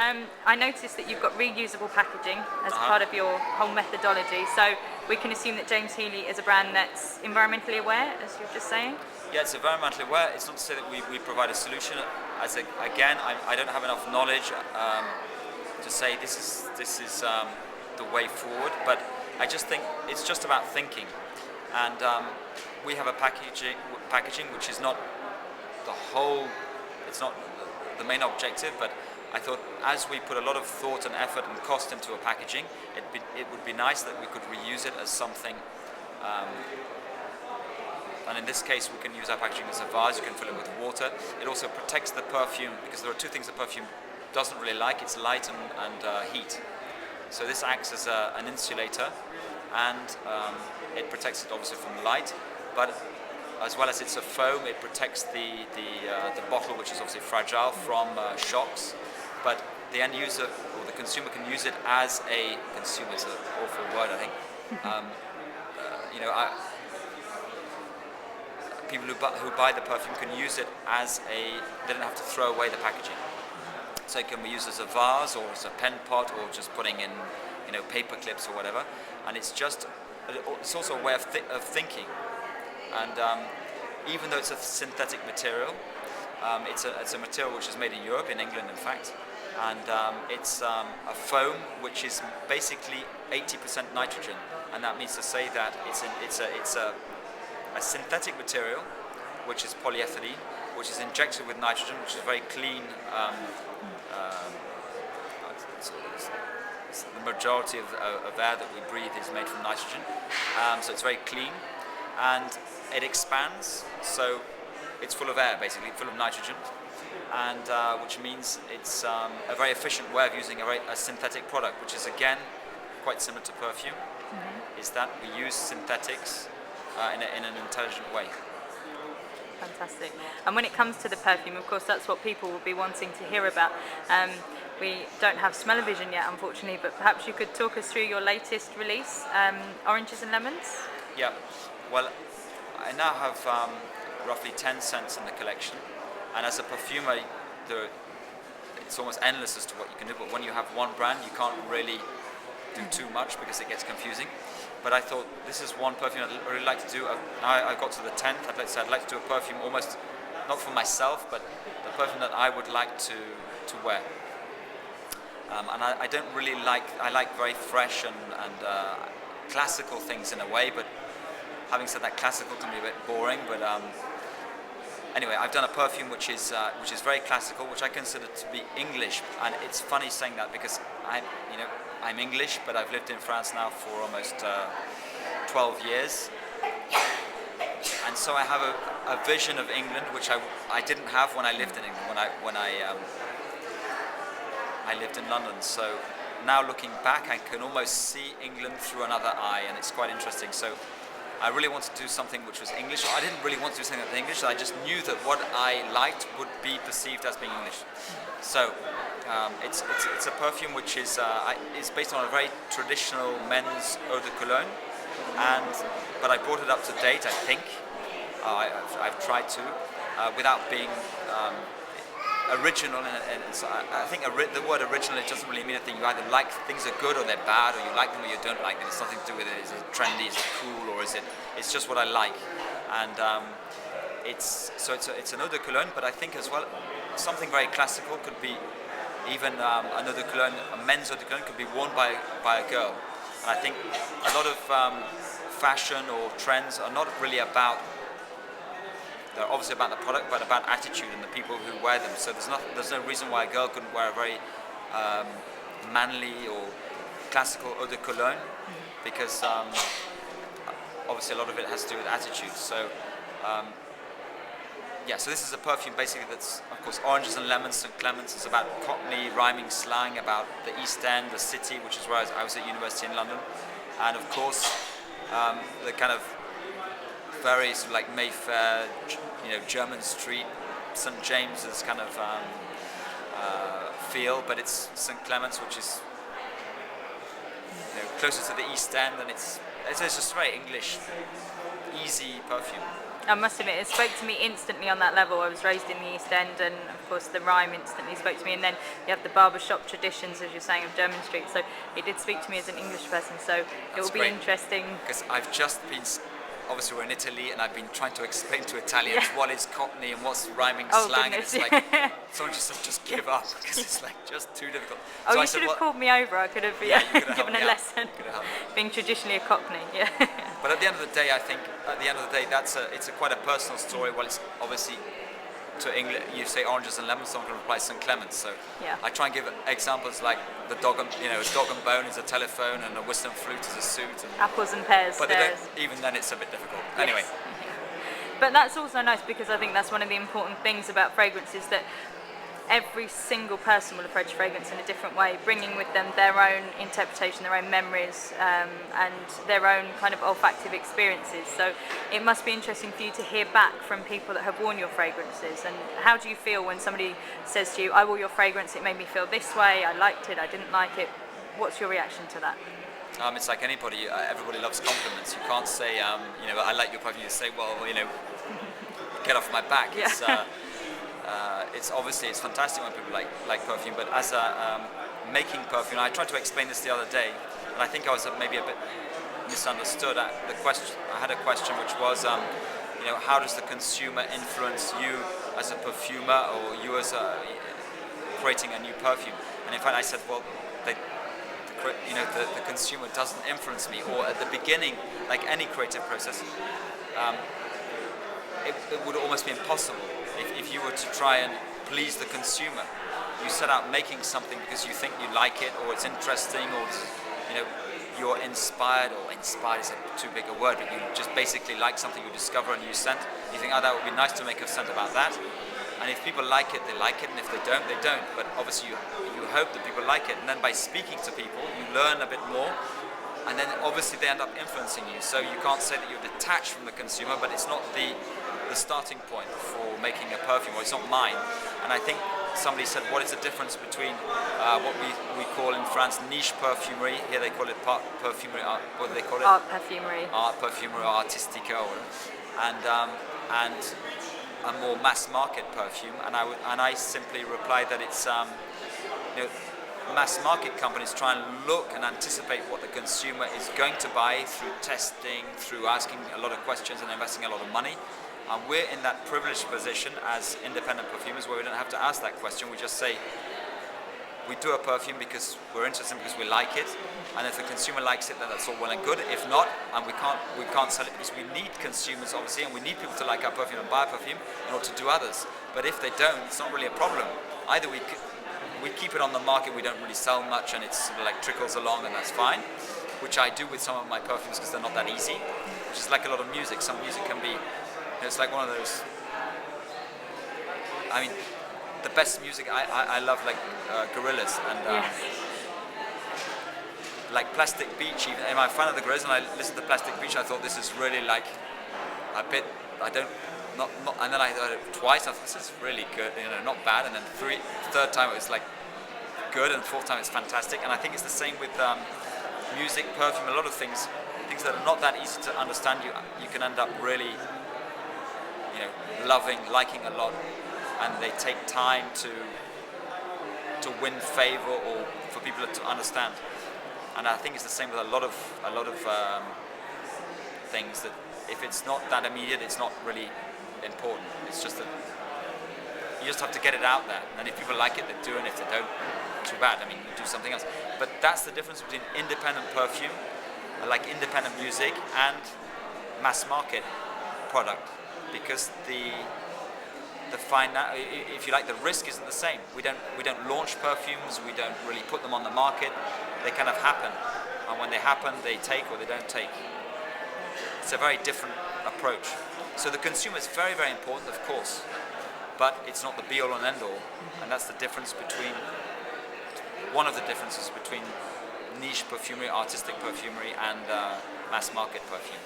I noticed that you've got reusable packaging as part of your whole methodology. So we can assume that James Heeley is a brand that's environmentally aware, as you're just saying. Yeah, it's environmentally aware. It's not to say that we provide a solution. Again, I don't have enough knowledge to say this is the way forward. But I just think it's just about thinking. And we have a packaging which is not the whole. It's not the main objective, but I thought as we put a lot of thought and effort and cost into a packaging, it would be nice that we could reuse it as something. And in this case, we can use our packaging as a vase. You can fill it with water. It also protects the perfume, because there are two things the perfume doesn't really like. It's light and heat. So this acts as an insulator, and it protects it obviously from light, but as well as it's a foam, it protects the bottle, which is obviously fragile, from shocks. But the end user or the consumer can use it as a consumer. Is an awful word, I think. People who buy the perfume can use it as they don't have to throw away the packaging. So it can be used as a vase or as a pen pot, or just putting in, paper clips or whatever. And it's also a way of thinking. And even though it's a synthetic material, it's a material which is made in Europe, in England, in fact. And it's a foam which is basically 80% nitrogen, and that means to say that it's a synthetic material, which is polyethylene, which is injected with nitrogen, which is very clean. The majority of air that we breathe is made from nitrogen, so it's very clean, and it expands, so it's full of air, basically, full of nitrogen, and which means it's a very efficient way of using a synthetic product, which is again quite similar to perfume. Is that we use synthetics in an intelligent way. Fantastic. And when it comes to the perfume, of course, that's what people will be wanting to hear about. We don't have smell-o-vision yet, unfortunately, but perhaps you could talk us through your latest release, Oranges and Lemons? Yeah. Well, I now have roughly 10 scents in the collection, and as a perfumer, it's almost endless as to what you can do, but when you have one brand, you can't really do too much because it gets confusing. But I thought this is one perfume I'd really like to do. Now I got to the 10th, I'd like to do a perfume almost, not for myself, but the perfume that I would like to wear. And I don't really I like very fresh and classical things in a way, but having said that, classical can be a bit boring. But anyway, I've done a perfume which is very classical, which I consider to be English. And it's funny saying that because I'm English, but I've lived in France now for almost 12 years. And so I have a vision of England which I didn't have when I lived in England, when I lived in London. So now looking back, I can almost see England through another eye, and it's quite interesting. So I really wanted to do something which was English. I didn't really want to do something that was English. I just knew that what I liked would be perceived as being English. So it's a perfume which is based on a very traditional men's eau de cologne, but I brought it up to date. I think I've tried to without being original. And so I think the word original, it doesn't really mean anything. You either like things are good or they're bad, or you like them or you don't like them. It's nothing to do with it. Is it trendy? Is it cool? Or is it? It's just what I like. And it's an eau de cologne, but I think as well something very classical could be even an eau de cologne, a men's eau de cologne could be worn by a girl. And I think a lot of fashion or trends are not really about. They're obviously about the product, but about attitude and the people who wear them. So there's no reason why a girl couldn't wear a very manly or classical eau de cologne, because obviously a lot of it has to do with attitude. So so this is a perfume basically that's, of course, Oranges and Lemons, St Clements. It's about Cockney rhyming slang about the East End, the city, which is where I was at university in London, and of course the kind of very sort of like Mayfair, German Street, St James's kind of feel, but it's St Clements, which is closer to the East End, and it's just very English, easy perfume. I must admit, it spoke to me instantly on that level. I was raised in the East End, and of course the rhyme instantly spoke to me. And then you have the barbershop traditions, as you're saying, of Jermyn Street. So it did speak to me as an English person. So it will be interesting. Because I've just been, obviously we're in Italy, and I've been trying to explain to Italians what is Cockney and what's rhyming slang. Goodness. And it's like, someone just give up, because it's like just too difficult. Oh, so you should have called me over. I could have given a lesson. Being traditionally a Cockney, yeah. But at the end of the day, I think it's quite a personal story. Well, it's obviously to English. You say oranges and lemons, someone can reply St Clements. So I try and give examples like the dog and a dog and bone is a telephone, and a whistle and flute is a suit. And apples and pears. But even then, it's a bit difficult. Yes. Anyway. But that's also nice, because I think that's one of the important things about fragrance, is that every single person will approach fragrance in a different way, bringing with them their own interpretation, their own memories, and their own kind of olfactive experiences. So it must be interesting for you to hear back from people that have worn your fragrances. And how do you feel when somebody says to you, I wore your fragrance, it made me feel this way, I liked it, I didn't like it? What's your reaction to that? It's like anybody, everybody loves compliments. You can't say, I like your perfume. You say, well, get off my back. Yeah. It's obviously it's fantastic when people like perfume, but as a making perfume, I tried to explain this the other day, and I think I was maybe a bit misunderstood. I had a question which was, how does the consumer influence you as a perfumer, or you as creating a new perfume? And in fact, I said, well, the consumer doesn't influence me, or at the beginning, like any creative process, it would almost be impossible if you were to try and please the consumer. You set out making something because you think you like it, or it's interesting, or you're inspired, or inspired is too big a word, but you just basically like something you discover and you scent. You think, oh, that would be nice to make a scent about that. And if people like it, they like it, and if they don't, they don't. But obviously you hope that people like it, and then by speaking to people, you learn a bit more, and then obviously they end up influencing you. So you can't say that you're detached from the consumer, but it's not the starting point for making a perfume, or it's not mine. And I think somebody said, what is the difference between what we call in France niche perfumery, here they call it perfumery, what do they call it? Art perfumery. Art perfumery, artistica, and a more mass market perfume. And I simply replied that it's mass market companies try and look and anticipate what the consumer is going to buy through testing, through asking a lot of questions and investing a lot of money. And we're in that privileged position as independent perfumers where we don't have to ask that question. We just say, we do a perfume because we're interested, because we like it, and if the consumer likes it, then that's all well and good. If not, and we can't sell it, because we need consumers, obviously, and we need people to like our perfume and buy our perfume in order to do others. But if they don't, it's not really a problem. Either we keep it on the market, we don't really sell much, and it's sort of like trickles along, and that's fine, which I do with some of my perfumes because they're not that easy, which is like a lot of music. Some music can be, it's like one of those, I mean, the best music, I love like Gorillaz and like Plastic Beach. Even, and I'm a fan of the Gorillaz, and I listened to Plastic Beach. I thought this is really like a bit. And then I heard it twice. I thought this is really good, not bad. And then third time it was like good, and fourth time it's fantastic. And I think it's the same with music, perfume, a lot of things that are not that easy to understand. You can end up really, liking a lot. And they take time to win favor, or for people to understand. And I think it's the same with a lot of things, that if it's not that immediate, it's not really important. It's just that you just have to get it out there. And if people like it, they do, and if they don't, too bad. I mean, you do something else. But that's the difference between independent perfume, like independent music, and mass market product, because if you like, the risk isn't the same. We don't launch perfumes. We don't really put them on the market. They kind of happen, and when they happen, they take or they don't take. It's a very different approach. So the consumer is very, very important, of course, but it's not the be-all and end-all, and that's the difference between one of the differences between niche perfumery, artistic perfumery, and mass market perfume.